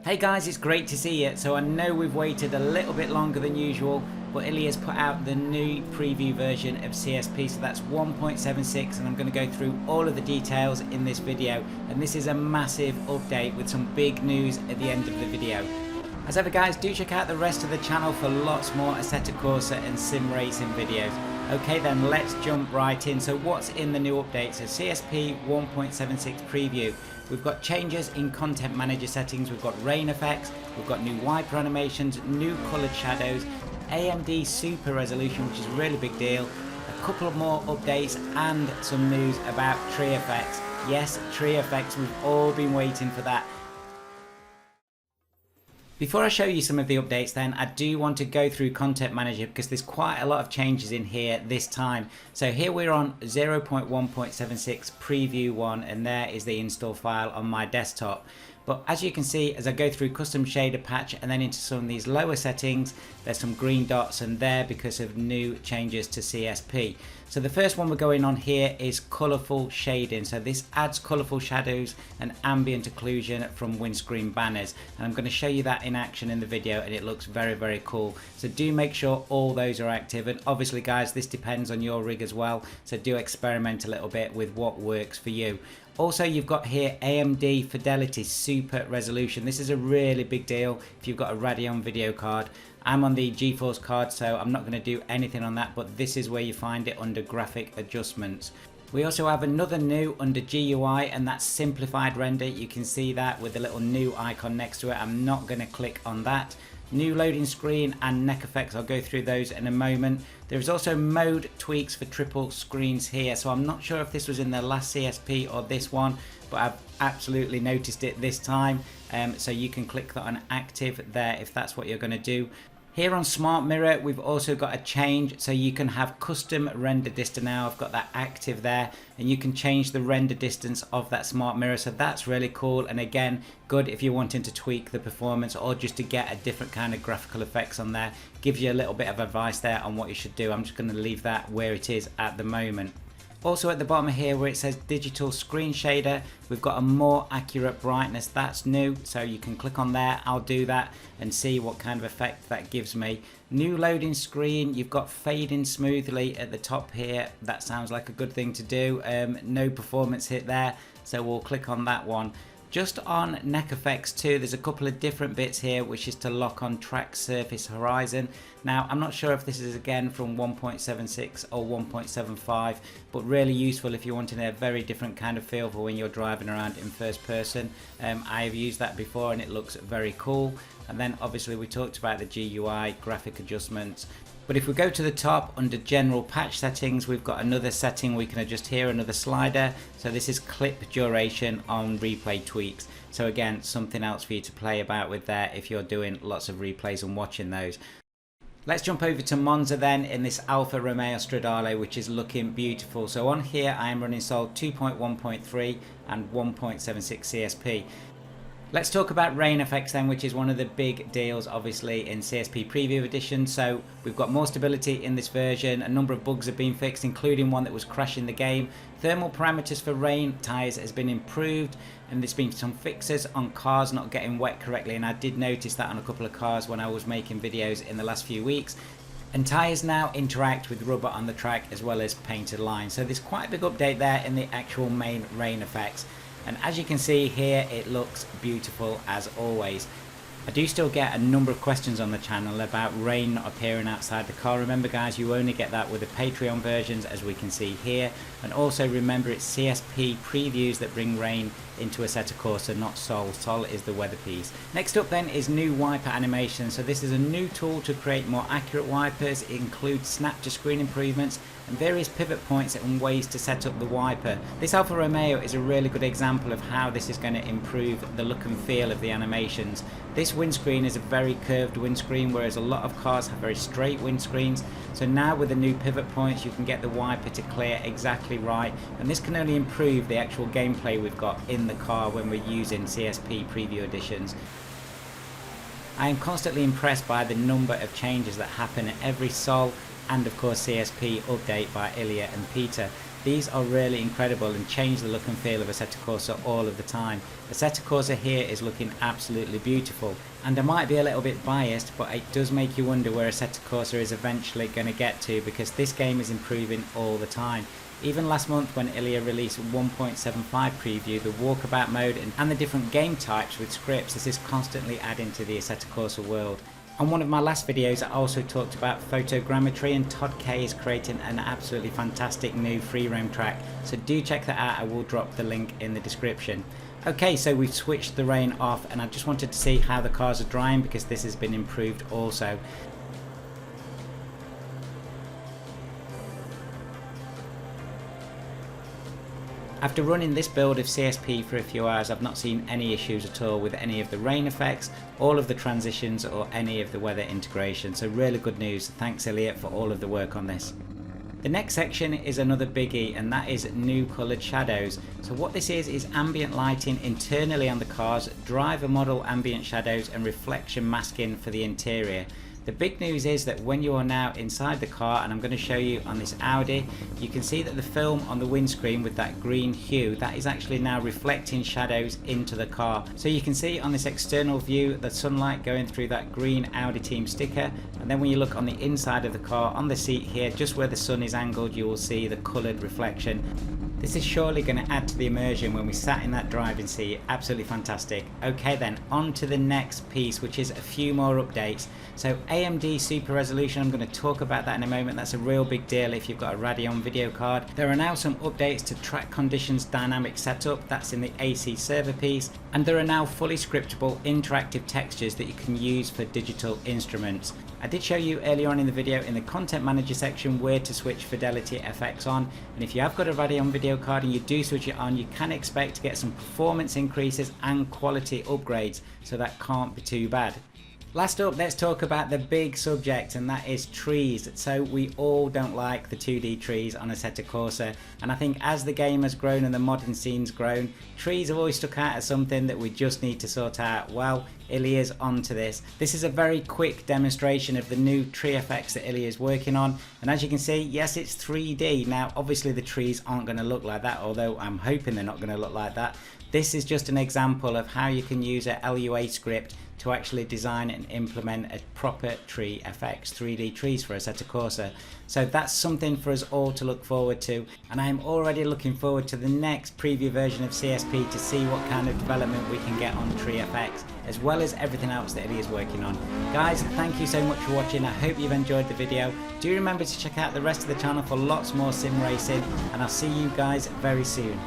Hey guys, it's great to see you. So I know we've waited a little bit longer than usual, but Ilya's put out the new preview version of CSP, so that's 1.76, and I'm going to go through all of the details in this video. And this is a massive update with some big news at the end of the video. As ever guys, do check out the rest of the channel for lots more Assetto Corsa and sim racing videos. Okay then, let's jump right in. So what's in the new update? So CSP 1.76 preview. We've got changes in content manager settings, we've got Rainfx, we've got new wiper animations, new coloured shadows, AMD Super Resolution, which is a really big deal, a couple of more updates and some news about tree effects. Yes, tree effects, we've all been waiting for that. Before I show you some of the updates then, I do want to go through Content Manager because there's quite a lot of changes in here this time. So here we're on 0.1.76 preview 1 and there is the install file on my desktop. But as you can see, as I go through custom shader patch and then into some of these lower settings, there's some green dots and there because of new changes to CSP. So the first one we're going on here is colourful shading. So this adds colourful shadows and ambient occlusion from windscreen banners. And I'm going to show you that in action in the video and it looks very, very cool. So do make sure all those are active. And obviously guys, this depends on your rig as well. So do experiment a little bit with what works for you. Also, you've got here AMD Fidelity Super Resolution. This is a really big deal if you've got a Radeon video card. I'm on the Geforce card, so I'm not going to do anything on that, but this is where you find it under graphic adjustments. We also have another new under GUI, and that's simplified render. You can see that with the little new icon next to it. I'm not going to click on that. New loading screen and neck effects, I'll go through those in a moment. There's also mode tweaks for triple screens here, so I'm not sure if this was in the last CSP or this one, but I've absolutely noticed it this time. So you can click that on active there if that's what you're going to do. Here on Smart Mirror, we've also got a change, so you can have custom render distance now. I've got that active there, and you can change the render distance of that Smart Mirror, so that's really cool. And again, good if you're wanting to tweak the performance or just to get a different kind of graphical effects on there. Gives you a little bit of advice there on what you should do. I'm just going to leave that where it is at the moment. Also at the bottom here where it says digital screen shader, we've got a more accurate brightness. That's new, so you can click on there. I'll do that and see what kind of effect that gives me. New loading screen, you've got fading smoothly at the top here. That sounds like a good thing to do. No performance hit there, so we'll click on that one. Just on neck effects too, there's a couple of different bits here, which is to lock on track surface horizon. Now I'm not sure if this is again from 1.76 or 1.75, but really useful if you're wanting a very different kind of feel for when you're driving around in first person. I have used that before and it looks very cool. And then obviously we talked about the GUI graphic adjustments. But if we go to the top under general patch settings, we've got another setting we can adjust here, another slider. So this is clip duration on replay tweaks. So again, something else for you to play about with there if you're doing lots of replays and watching those. Let's jump over to Monza then in this Alfa Romeo Stradale, which is looking beautiful. So on here I am running Sol 2.1.3 and 1.76 CSP. Let's talk about Rainfx then, which is one of the big deals obviously in CSP Preview Edition. So we've got more stability in this version, a number of bugs have been fixed, including one that was crashing the game. Thermal parameters for rain tyres has been improved, and there's been some fixes on cars not getting wet correctly, and I did notice that on a couple of cars when I was making videos in the last few weeks. And tyres now interact with rubber on the track as well as painted lines. So there's quite a big update there in the actual main rain effects. And as you can see here, it looks beautiful as always. I do still get a number of questions on the channel about rain not appearing outside the car. Remember guys, you only get that with the Patreon versions, as we can see here. And also remember, it's CSP previews that bring rain into Assetto Corsa, not Sol. Sol is the weather piece. Next up then is new wiper animation. So this is a new tool to create more accurate wipers. It includes snap to screen improvements and various pivot points and ways to set up the wiper. This Alfa Romeo is a really good example of how this is going to improve the look and feel of the animations. This windscreen is a very curved windscreen, whereas a lot of cars have very straight windscreens. So now with the new pivot points, you can get the wiper to clear exactly right, and this can only improve the actual gameplay we've got in the car when we're using CSP Preview Editions. I am constantly impressed by the number of changes that happen at every Sol and of course CSP update by Ilya and Peter. These are really incredible and change the look and feel of Assetto Corsa all of the time. Assetto Corsa here is looking absolutely beautiful, and I might be a little bit biased, but it does make you wonder where Assetto Corsa is eventually going to get to, because this game is improving all the time. Even last month when Ilya released 1.75 preview, the walkabout mode and the different game types with scripts, this is constantly adding to the Assetto Corsa world. On one of my last videos I also talked about photogrammetry, and Todd K is creating an absolutely fantastic new free roam track, so do check that out. I will drop the link in the description. Okay, so we've switched the rain off and I just wanted to see how the cars are drying, because this has been improved also. After running this build of CSP for a few hours, I've not seen any issues at all with any of the rain effects, all of the transitions or any of the weather integration, so really good news. Thanks Elliot for all of the work on this. The next section is another biggie, and that is new coloured shadows. So what this is ambient lighting internally on the cars, driver model ambient shadows and reflection masking for the interior. The big news is that when you are now inside the car, and I'm going to show you on this Audi, you can see that the film on the windscreen with that green hue, that is actually now reflecting shadows into the car. So you can see on this external view the sunlight going through that green Audi team sticker, and then when you look on the inside of the car, on the seat here, just where the sun is angled, you will see the coloured reflection. This is surely going to add to the immersion when we sat in that driving seat. Absolutely fantastic. Okay then, on to the next piece, which is a few more updates. So AMD Super Resolution, I'm going to talk about that in a moment. That's a real big deal if you've got a Radeon video card. There are now some updates to track conditions dynamic setup, that's in the AC server piece, and there are now fully scriptable interactive textures that you can use for digital instruments. I did show you earlier on in the video in the content manager section where to switch Fidelity FX on, and if you have got a Radeon video card and you do switch it on, you can expect to get some performance increases and quality upgrades, so that can't be too bad. Last up, let's talk about the big subject, and that is trees. So we all don't like the 2D trees on Assetto Corsa, and I think as the game has grown and the modding scene's grown, trees have always stuck out as something that we just need to sort out. Well, Ilya's onto this. This is a very quick demonstration of the new tree effects that Ilya is working on, and as you can see, yes, it's 3D. Now obviously the trees aren't going to look like that, although I'm hoping they're not going to look like that. This is just an example of how you can use a LUA script to actually design and implement a proper tree FX, 3D trees for Assetto Corsa. So that's something for us all to look forward to, and I'm already looking forward to the next preview version of CSP to see what kind of development we can get on tree FX, as well as everything else that Ilya is working on. Guys, thank you so much for watching. I hope you've enjoyed the video. Do remember to check out the rest of the channel for lots more sim racing, and I'll see you guys very soon.